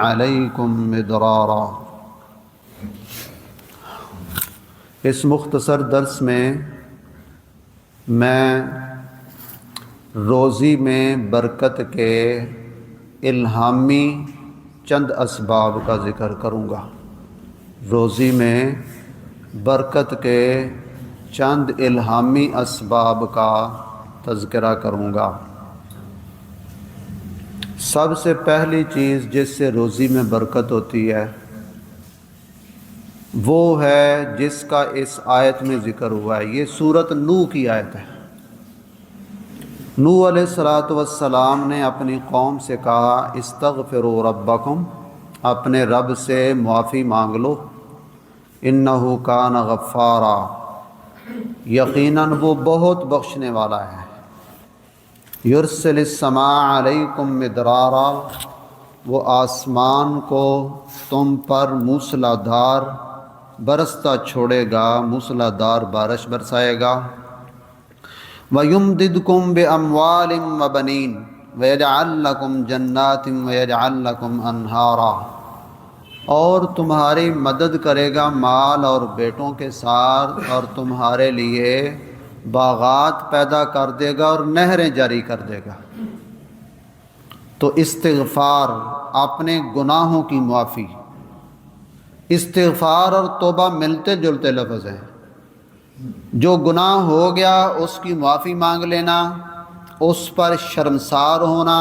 علیکم مدرارا۔ اس مختصر درس میں روزی میں برکت کے الہامی چند اسباب کا ذکر کروں گا۔ روزی میں برکت کے چند الہامی اسباب کا تذکرہ کروں گا۔ سب سے پہلی چیز جس سے روزی میں برکت ہوتی ہے وہ ہے جس کا اس آیت میں ذکر ہوا ہے۔ یہ سورۃ نوح کی آیت ہے۔ نوح علیہ الصلوۃ والسلام نے اپنی قوم سے کہا استغفروا ربکم، اپنے رب سے معافی مانگ لو، انہ کان غفارا، یقیناً وہ بہت بخشنے والا ہے۔ یرسل السماء علیکم مدرارا، وہ آسمان کو تم پر موسلادھار برستا چھوڑے گا، موسلادھار بارش برسائے گا۔ وَيُمْدِدْكُمْ بِأَمْوَالٍ وَبَنِينَ وَيَجْعَلْ لَكُمْ جَنَّاتٍ وَيَجْعَلْ لَكُمْ أَنْهَارًا، اور تمہاری مدد کرے گا مال اور بیٹوں کے ساتھ، اور تمہارے لیے باغات پیدا کر دے گا اور نہریں جاری کر دے گا۔ تو استغفار، اپنے گناہوں کی معافی، استغفار اور توبہ ملتے جلتے لفظ ہیں۔ جو گناہ ہو گیا اس کی معافی مانگ لینا، اس پر شرمسار ہونا،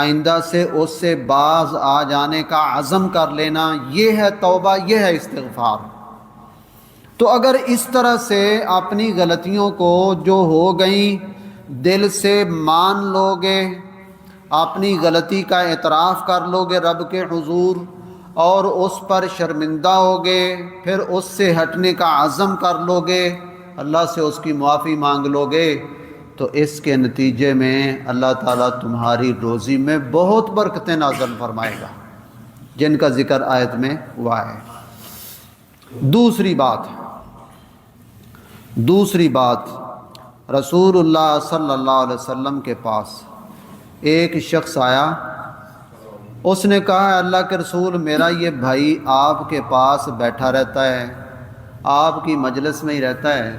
آئندہ سے اس سے باز آ جانے کا عزم کر لینا، یہ ہے توبہ، یہ ہے استغفار۔ تو اگر اس طرح سے اپنی غلطیوں کو جو ہو گئیں دل سے مان لو گے، اپنی غلطی کا اعتراف کر لو گے رب کے حضور، اور اس پر شرمندہ ہوگے، پھر اس سے ہٹنے کا عزم کر لو گے، اللہ سے اس کی معافی مانگ لو گے، تو اس کے نتیجے میں اللہ تعالیٰ تمہاری روزی میں بہت برکتیں نازل فرمائے گا، جن کا ذکر آیت میں ہوا ہے۔ دوسری بات، رسول اللہ صلی اللہ علیہ وسلم کے پاس ایک شخص آیا، اس نے کہا اللہ کے رسول، میرا یہ بھائی آپ کے پاس بیٹھا رہتا ہے، آپ کی مجلس میں ہی رہتا ہے،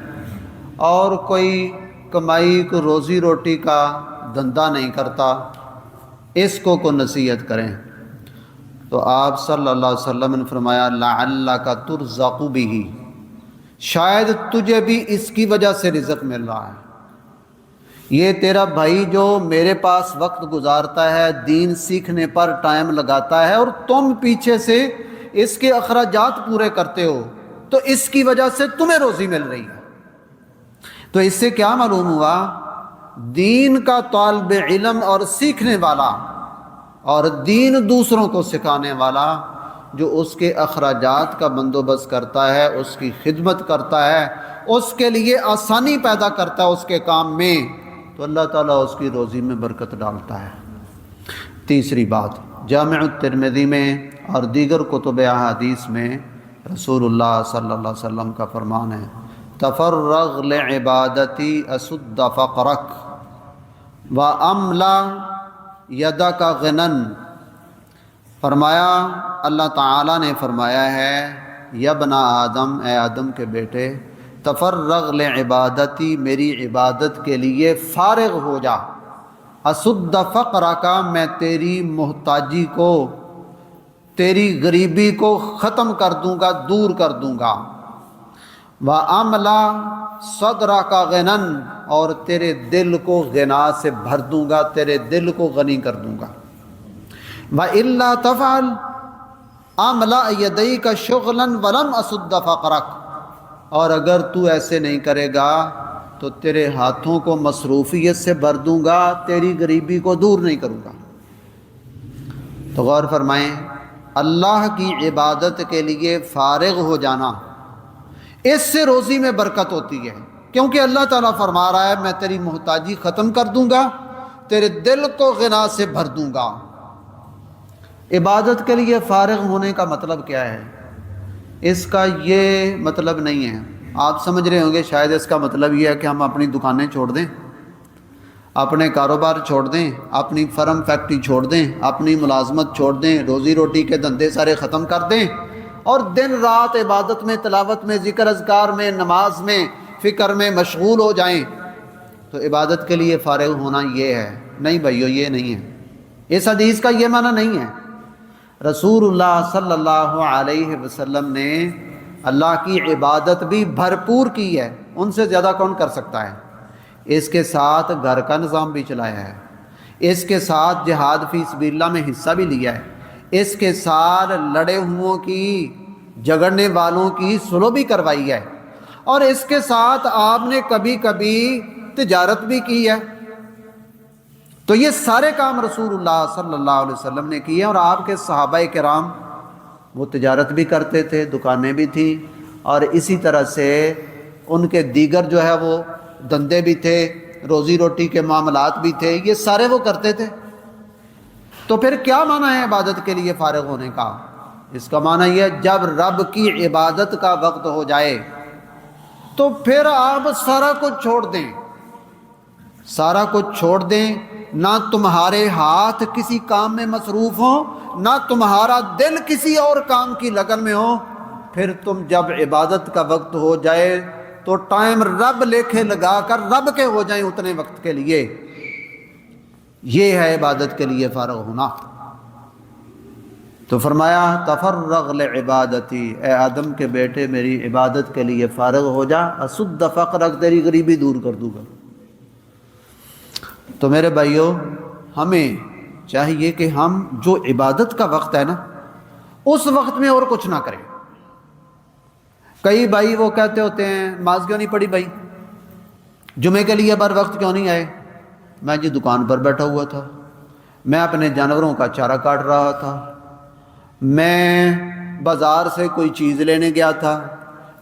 اور کوئی کمائی کو روزی روٹی کا دھندا نہیں کرتا، اس کو نصیحت کریں۔ تو آپ صلی اللہ علیہ وسلم نے فرمایا لعلک ترزق بہ، شاید تجھے بھی اس کی وجہ سے رزق مل رہا ہے۔ یہ تیرا بھائی جو میرے پاس وقت گزارتا ہے، دین سیکھنے پر ٹائم لگاتا ہے، اور تم پیچھے سے اس کے اخراجات پورے کرتے ہو، تو اس کی وجہ سے تمہیں روزی مل رہی ہے۔ تو اس سے کیا معلوم ہوا؟ دین کا طالب علم اور سیکھنے والا اور دین دوسروں کو سکھانے والا جو اس کے اخراجات کا بندوبست کرتا ہے، اس کی خدمت کرتا ہے، اس کے لیے آسانی پیدا کرتا ہے اس کے کام میں، تو اللہ تعالیٰ اس کی روزی میں برکت ڈالتا ہے۔ تیسری بات، جامع الترمذی میں اور دیگر کتب احادیث میں رسول اللہ صلی اللہ علیہ وسلم کا فرمان ہے تفرغ لعبادتی اسد فقرک واملا یدک غنن۔ فرمایا، اللہ تعالیٰ نے فرمایا ہے یا بنا آدم، اے آدم کے بیٹے، تفرغ لعبادتی، میری عبادت کے لیے فارغ ہو جا، اسد فقرک، میں تیری محتاجی کو، تیری غریبی کو ختم کر دوں گا، دور کر دوں گا، وَأَمْلَا صَدْرَكَ غِنًا، اور تیرے دل کو غنا سے بھر دوں گا، تیرے دل کو غنی کر دوں گا، وَإِلَّا تَفْعَلْ أَمْلَأْ يَدَيْكَ شُغْلًا وَلَمْ أَسُدَّ فَقْرَكَ، اور اگر تو ایسے نہیں کرے گا تو تیرے ہاتھوں کو مصروفیت سے بھر دوں گا، تیری غریبی کو دور نہیں کروں گا۔ تو غور فرمائیں، اللہ کی عبادت کے لیے فارغ ہو جانا، اس سے روزی میں برکت ہوتی ہے، کیونکہ اللہ تعالیٰ فرما رہا ہے میں تیری محتاجی ختم کر دوں گا، تیرے دل کو غنا سے بھر دوں گا۔ عبادت کے لیے فارغ ہونے کا مطلب کیا ہے؟ اس کا یہ مطلب نہیں ہے، آپ سمجھ رہے ہوں گے شاید اس کا مطلب یہ ہے کہ ہم اپنی دکانیں چھوڑ دیں، اپنے کاروبار چھوڑ دیں، اپنی فرم فیکٹری چھوڑ دیں، اپنی ملازمت چھوڑ دیں، روزی روٹی کے دھندے سارے ختم کر دیں اور دن رات عبادت میں، تلاوت میں، ذکر اذکار میں، نماز میں، فکر میں مشغول ہو جائیں، تو عبادت کے لیے فارغ ہونا یہ ہے؟ نہیں بھائیو، یہ نہیں ہے، اس حدیث کا یہ معنی نہیں ہے۔ رسول اللہ صلی اللہ علیہ وسلم نے اللہ کی عبادت بھی بھرپور کی ہے، ان سے زیادہ کون کر سکتا ہے؟ اس کے ساتھ گھر کا نظام بھی چلایا ہے، اس کے ساتھ جہاد فی سبیل اللہ میں حصہ بھی لیا ہے، اس کے ساتھ لڑے ہوئوں کی، جھگڑنے والوں کی صلح بھی کروائی ہے، اور اس کے ساتھ آپ نے کبھی کبھی تجارت بھی کی ہے۔ تو یہ سارے کام رسول اللہ صلی اللہ علیہ وسلم نے کیے، اور آپ کے صحابہ کرام وہ تجارت بھی کرتے تھے، دکانیں بھی تھیں، اور اسی طرح سے ان کے دیگر جو ہے وہ دھندے بھی تھے، روزی روٹی کے معاملات بھی تھے، یہ سارے وہ کرتے تھے۔ تو پھر کیا معنی ہے عبادت کے لیے فارغ ہونے کا؟ اس کا معنی یہ ہے جب رب کی عبادت کا وقت ہو جائے تو پھر آپ سارا کچھ چھوڑ دیں، سارا کچھ چھوڑ دیں، نہ تمہارے ہاتھ کسی کام میں مصروف ہوں، نہ تمہارا دل کسی اور کام کی لگن میں ہو۔ پھر تم جب عبادت کا وقت ہو جائے تو ٹائم رب لیکھے لگا کر رب کے ہو جائیں اتنے وقت کے لیے، یہ ہے عبادت کے لیے فارغ ہونا۔ تو فرمایا تفرغ لعبادتی، اے آدم کے بیٹے میری عبادت کے لیے فارغ ہو جا، اسد فقرک، تیری غریبی دور کر دوں گا۔ تو میرے بھائیوں، ہمیں چاہیے کہ ہم جو عبادت کا وقت ہے نا، اس وقت میں اور کچھ نہ کریں۔ کئی بھائی وہ کہتے ہوتے ہیں نماز کیوں نہیں پڑھی بھائی، جمعے کے لیے بر وقت کیوں نہیں آئے؟ میں جی دکان پر بیٹھا ہوا تھا، میں اپنے جانوروں کا چارہ کاٹ رہا تھا، میں بازار سے کوئی چیز لینے گیا تھا،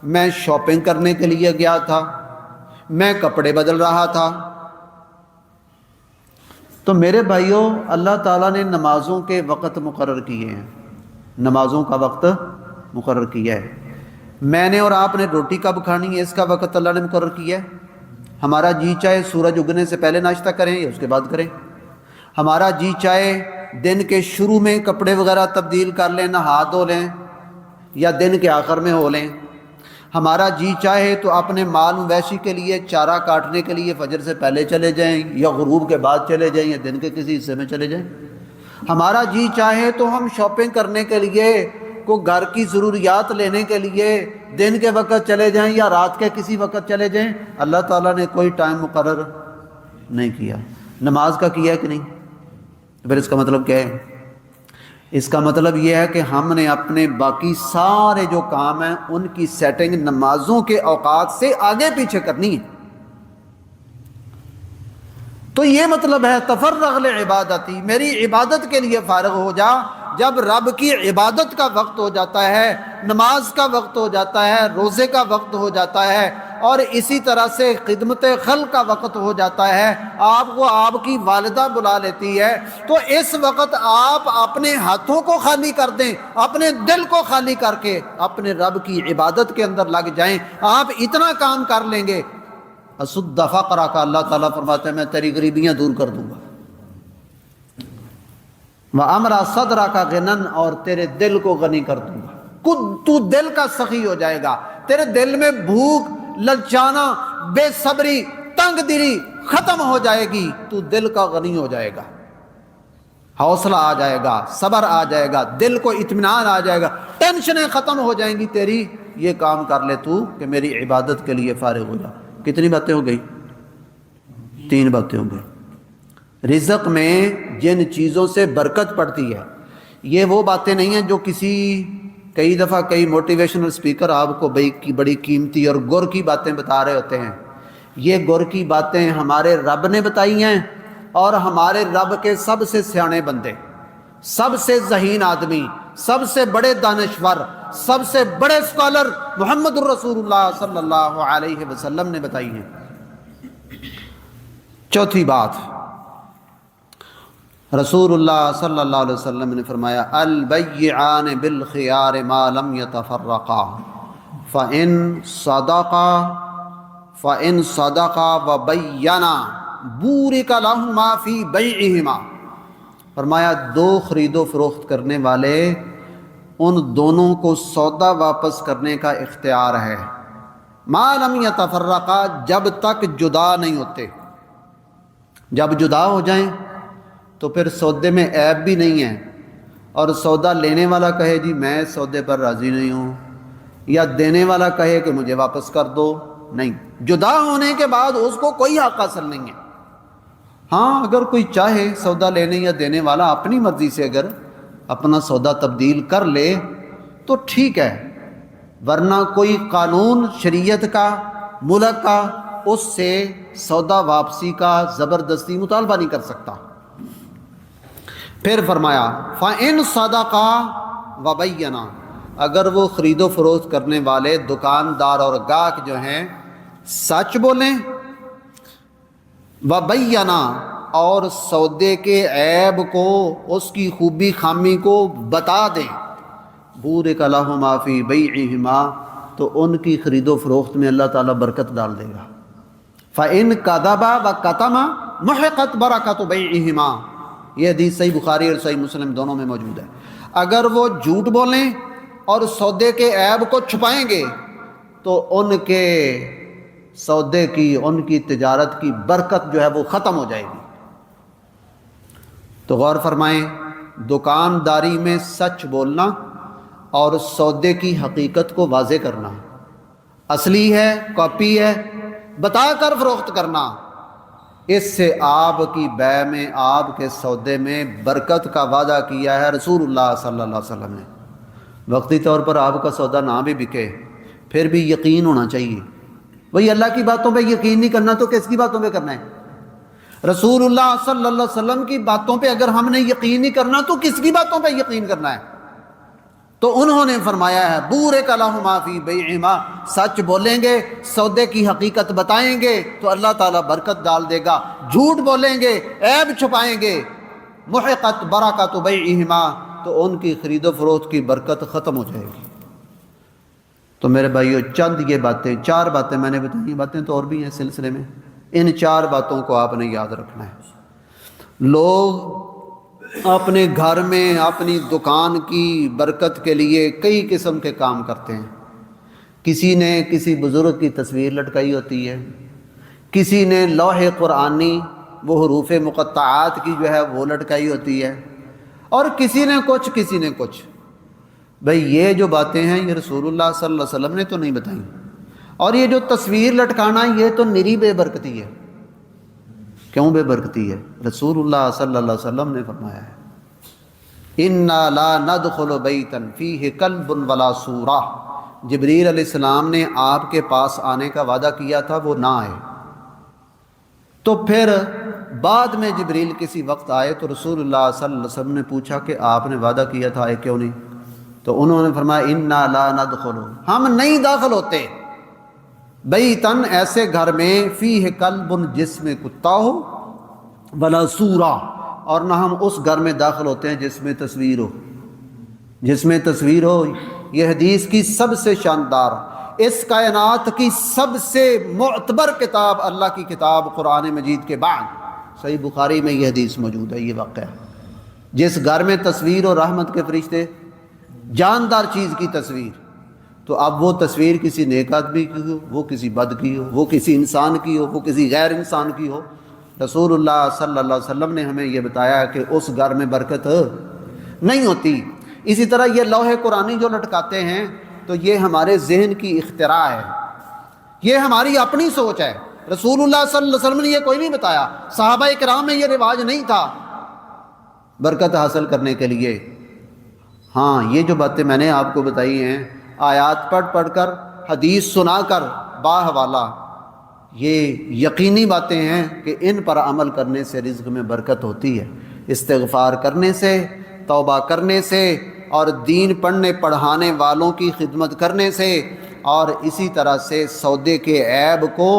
میں شاپنگ کرنے کے لیے گیا تھا، میں کپڑے بدل رہا تھا۔ تو میرے بھائیوں، اللہ تعالیٰ نے نمازوں کے وقت مقرر کیے ہیں، نمازوں کا وقت مقرر کیا ہے۔ میں نے اور آپ نے روٹی کب کھانی ہے، اس کا وقت اللہ نے مقرر کیا ہے۔ ہمارا جی چاہے سورج اگنے سے پہلے ناشتہ کریں یا اس کے بعد کریں، ہمارا جی چاہے دن کے شروع میں کپڑے وغیرہ تبدیل کر لیں، نہا دھو لیں، یا دن کے آخر میں ہو لیں، ہمارا جی چاہے تو اپنے مال مویشی کے لیے چارہ کاٹنے کے لیے فجر سے پہلے چلے جائیں یا غروب کے بعد چلے جائیں یا دن کے کسی حصے میں چلے جائیں، ہمارا جی چاہے تو ہم شاپنگ کرنے کے لیے، کو گھر کی ضروریات لینے کے لیے دن کے وقت چلے جائیں یا رات کے کسی وقت چلے جائیں۔ اللہ تعالیٰ نے کوئی ٹائم مقرر نہیں کیا۔ نماز کا کیا ہے کہ نہیں؟ پھر اس کا مطلب کیا ہے؟ اس کا مطلب یہ ہے کہ ہم نے اپنے باقی سارے جو کام ہیں ان کی سیٹنگ نمازوں کے اوقات سے آگے پیچھے کرنی ہے۔ تو یہ مطلب ہے تفرغ لعبادتی، میری عبادت کے لیے فارغ ہو جا۔ جب رب کی عبادت کا وقت ہو جاتا ہے، نماز کا وقت ہو جاتا ہے، روزے کا وقت ہو جاتا ہے، اور اسی طرح سے خدمت خلق کا وقت ہو جاتا ہے، آپ کو آپ کی والدہ بلا لیتی ہے، تو اس وقت آپ اپنے ہاتھوں کو خالی کر دیں، اپنے دل کو خالی کر کے اپنے رب کی عبادت کے اندر لگ جائیں۔ آپ اتنا کام کر لیں گے، اسد فقرہ کا اللہ تعالیٰ فرماتے ہیں میں تیری غریبیاں دور کر دوں گا، وَأَمْرَ صَدْرَكَ غِنًا، اور تیرے دل کو غنی کر دوں گا۔ تو دل کا سخی ہو جائے گا، تیرے دل میں بھوک، للچانا، بے صبری، تنگ دلی ختم ہو جائے گی، تو دل کا غنی ہو جائے گا، حوصلہ آ جائے گا، صبر آ جائے گا، دل کو اطمینان آ جائے گا، ٹینشنیں ختم ہو جائیں گی تیری۔ یہ کام کر لے تو کہ میری عبادت کے لیے فارغ ہو جا۔ کتنی باتیں ہو گئی؟ 3 باتیں ہو گئی۔ رزق میں جن چیزوں سے برکت پڑتی ہے، یہ وہ باتیں نہیں ہیں جو کئی دفعہ کئی موٹیویشنل سپیکر آپ کو بڑی قیمتی اور گر کی باتیں بتا رہے ہوتے ہیں۔ یہ گر کی باتیں ہمارے رب نے بتائی ہیں، اور ہمارے رب کے سب سے سیانے بندے، سب سے ذہین آدمی، سب سے بڑے دانشور، سب سے بڑے اسکالر محمد الرسول اللہ صلی اللہ علیہ وسلم نے بتائی ہیں۔ چوتھی بات، رسول اللہ صلی اللہ علیہ وسلم نے فرمایا البیعان بالخیار ما لم یتفرقا فإن صدقا وبینا بورک لہما فی بیعہما، فرمایا دو خرید و فروخت کرنے والے ان دونوں کو سودا واپس کرنے کا اختیار ہے، ما لم یتفرقا، جب تک جدا نہیں ہوتے۔ جب جدا ہو جائیں تو پھر سودے میں عیب بھی نہیں ہے، اور سودا لینے والا کہے جی میں سودے پر راضی نہیں ہوں، یا دینے والا کہے کہ مجھے واپس کر دو، نہیں، جدا ہونے کے بعد اس کو کوئی حق حاصل نہیں ہے۔ ہاں اگر کوئی چاہے سودا لینے یا دینے والا اپنی مرضی سے اگر اپنا سودا تبدیل کر لے تو ٹھیک ہے، ورنہ کوئی قانون شریعت کا، ملک کا اس سے سودا واپسی کا زبردستی مطالبہ نہیں کر سکتا۔ پھر فرمایا فَإِن صَدَقَا وَبَيَّنَا، اگر وہ خرید و فروخت کرنے والے دکاندار اور گاہک جو ہیں سچ بولیں، وَبَيَّنَا، اور سودے کے عیب کو، اس کی خوبی خامی کو بتا دیں، بورک لہما فی بیعہما، تو ان کی خرید و فروخت میں اللہ تعالیٰ برکت ڈال دے گا۔ فَإِن كَذَبَا وَكَتَمَ مُحِقَتْ بَرَكَةُ بَيْعِهِمَا، یہ حدیث صحیح بخاری اور صحیح مسلم دونوں میں موجود ہے۔ اگر وہ جھوٹ بولیں اور سودے کے عیب کو چھپائیں گے تو ان کے سودے کی، ان کی تجارت کی برکت جو ہے وہ ختم ہو جائے گی۔ تو غور فرمائیں، دکانداری میں سچ بولنا اور سودے کی حقیقت کو واضح کرنا، اصلی ہے کاپی ہے بتا کر فروخت کرنا، اس سے آپ کی بیع میں، آپ کے سودے میں برکت کا وعدہ کیا ہے رسول اللہ صلی اللہ علیہ وسلم نے۔ وقتی طور پر آپ کا سودا نہ بھی بکے پھر بھی یقین ہونا چاہیے۔ وہی اللہ کی باتوں پہ یقین نہیں کرنا تو کس کی باتوں پہ کرنا ہے؟ رسول اللہ صلی اللہ علیہ وسلم کی باتوں پہ اگر ہم نے یقین نہیں کرنا تو کس کی باتوں پہ یقین کرنا ہے؟ تو انہوں نے فرمایا ہے بورک لہما فی بیعہما، سچ بولیں گے، سودے کی حقیقت بتائیں گے تو اللہ تعالیٰ برکت ڈال دے گا، جھوٹ بولیں گے، عیب چھپائیں گے، محقت برکۃ بیعہما، تو ان کی خرید و فروخت کی برکت ختم ہو جائے گی۔ تو میرے بھائیو، چند یہ باتیں، چار باتیں میں نے بتائی، باتیں تو اور بھی ہیں سلسلے میں، ان چار باتوں کو آپ نے یاد رکھنا ہے۔ لوگ اپنے گھر میں، اپنی دکان کی برکت کے لیے کئی قسم کے کام کرتے ہیں۔ کسی نے کسی بزرگ کی تصویر لٹکائی ہوتی ہے، کسی نے لوح قرآنی وہ حروف مقطعات کی جو ہے وہ لٹکائی ہوتی ہے، اور کسی نے کچھ۔ بھئی یہ جو باتیں ہیں یہ رسول اللہ صلی اللہ علیہ وسلم نے تو نہیں بتائیں، اور یہ جو تصویر لٹکانا یہ تو نری بے برکتی ہے۔ کیوں بے برکتی ہے؟ رسول اللہ صلی اللہ علیہ وسلم نے فرمایا ہے اِنَّا لَا نَدْخُلُ بَيْتًا فِيهِ كَلْبٌ وَلَا صُورَةٌ، جبریل علیہ السلام نے آپ کے پاس آنے کا وعدہ کیا تھا، وہ نہ آئے، تو پھر بعد میں جبریل کسی وقت آئے تو رسول اللہ صلی اللہ علیہ وسلم نے پوچھا کہ آپ نے وعدہ کیا تھا آئے کیوں نہیں؟ تو انہوں نے فرمایا اِنَّا لَا نَدْخُلُ، ہم نہیں داخل ہوتے، بیتن ایسے گھر میں، فیہ کلب جس میں کتا ہو، ولا سورہ، اور نہ ہم اس گھر میں داخل ہوتے ہیں جس میں تصویر ہو۔ جس میں تصویر ہو، یہ حدیث کی سب سے شاندار، اس کائنات کی سب سے معتبر کتاب، اللہ کی کتاب قرآن مجید کے بعد صحیح بخاری میں یہ حدیث موجود ہے، یہ واقعہ ہے۔ جس گھر میں تصویر ہو، رحمت کے فرشتے، جاندار چیز کی تصویر، تو اب وہ تصویر کسی نیک آدمی کی ہو، وہ کسی بد کی ہو، وہ کسی انسان کی ہو، وہ کسی غیر انسان کی ہو، رسول اللہ صلی اللہ علیہ وسلم نے ہمیں یہ بتایا کہ اس گھر میں برکت نہیں ہوتی۔ اسی طرح یہ لوح قرآنی جو لٹکاتے ہیں تو یہ ہمارے ذہن کی اختراع ہے، یہ ہماری اپنی سوچ ہے، رسول اللہ صلی اللہ علیہ وسلم نے یہ کوئی نہیں بتایا، صحابہ کرام میں یہ رواج نہیں تھا برکت حاصل کرنے کے لیے۔ ہاں یہ جو باتیں میں نے آپ کو بتائی ہیں، آیات پڑھ کر، حدیث سنا کر باحوالہ، یہ یقینی باتیں ہیں کہ ان پر عمل کرنے سے رزق میں برکت ہوتی ہے، استغفار کرنے سے، توبہ کرنے سے، اور دین پڑھنے پڑھانے والوں کی خدمت کرنے سے، اور اسی طرح سے سودے کے عیب کو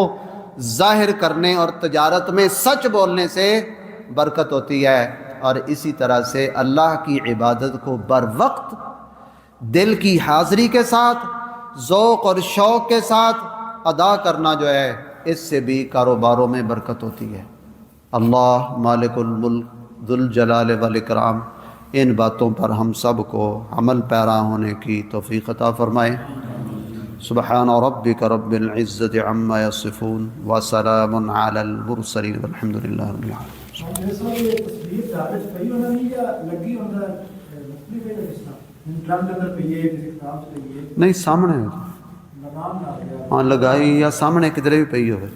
ظاہر کرنے اور تجارت میں سچ بولنے سے برکت ہوتی ہے، اور اسی طرح سے اللہ کی عبادت کو بر وقت دل کی حاضری کے ساتھ، ذوق اور شوق کے ساتھ ادا کرنا جو ہے، اس سے بھی کاروباروں میں برکت ہوتی ہے۔ اللہ مالک الملک ذوالجلال والاکرام ان باتوں پر ہم سب کو عمل پیرا ہونے کی توفیق عطا فرمائے۔ سبحان ربک رب العزت عما یصفون وسلام علی المرسلین والحمد للہ رب العالمین۔ نہیں سامنے ہاں لگائی یا سامنے کدھر بھی پئی ہوئے۔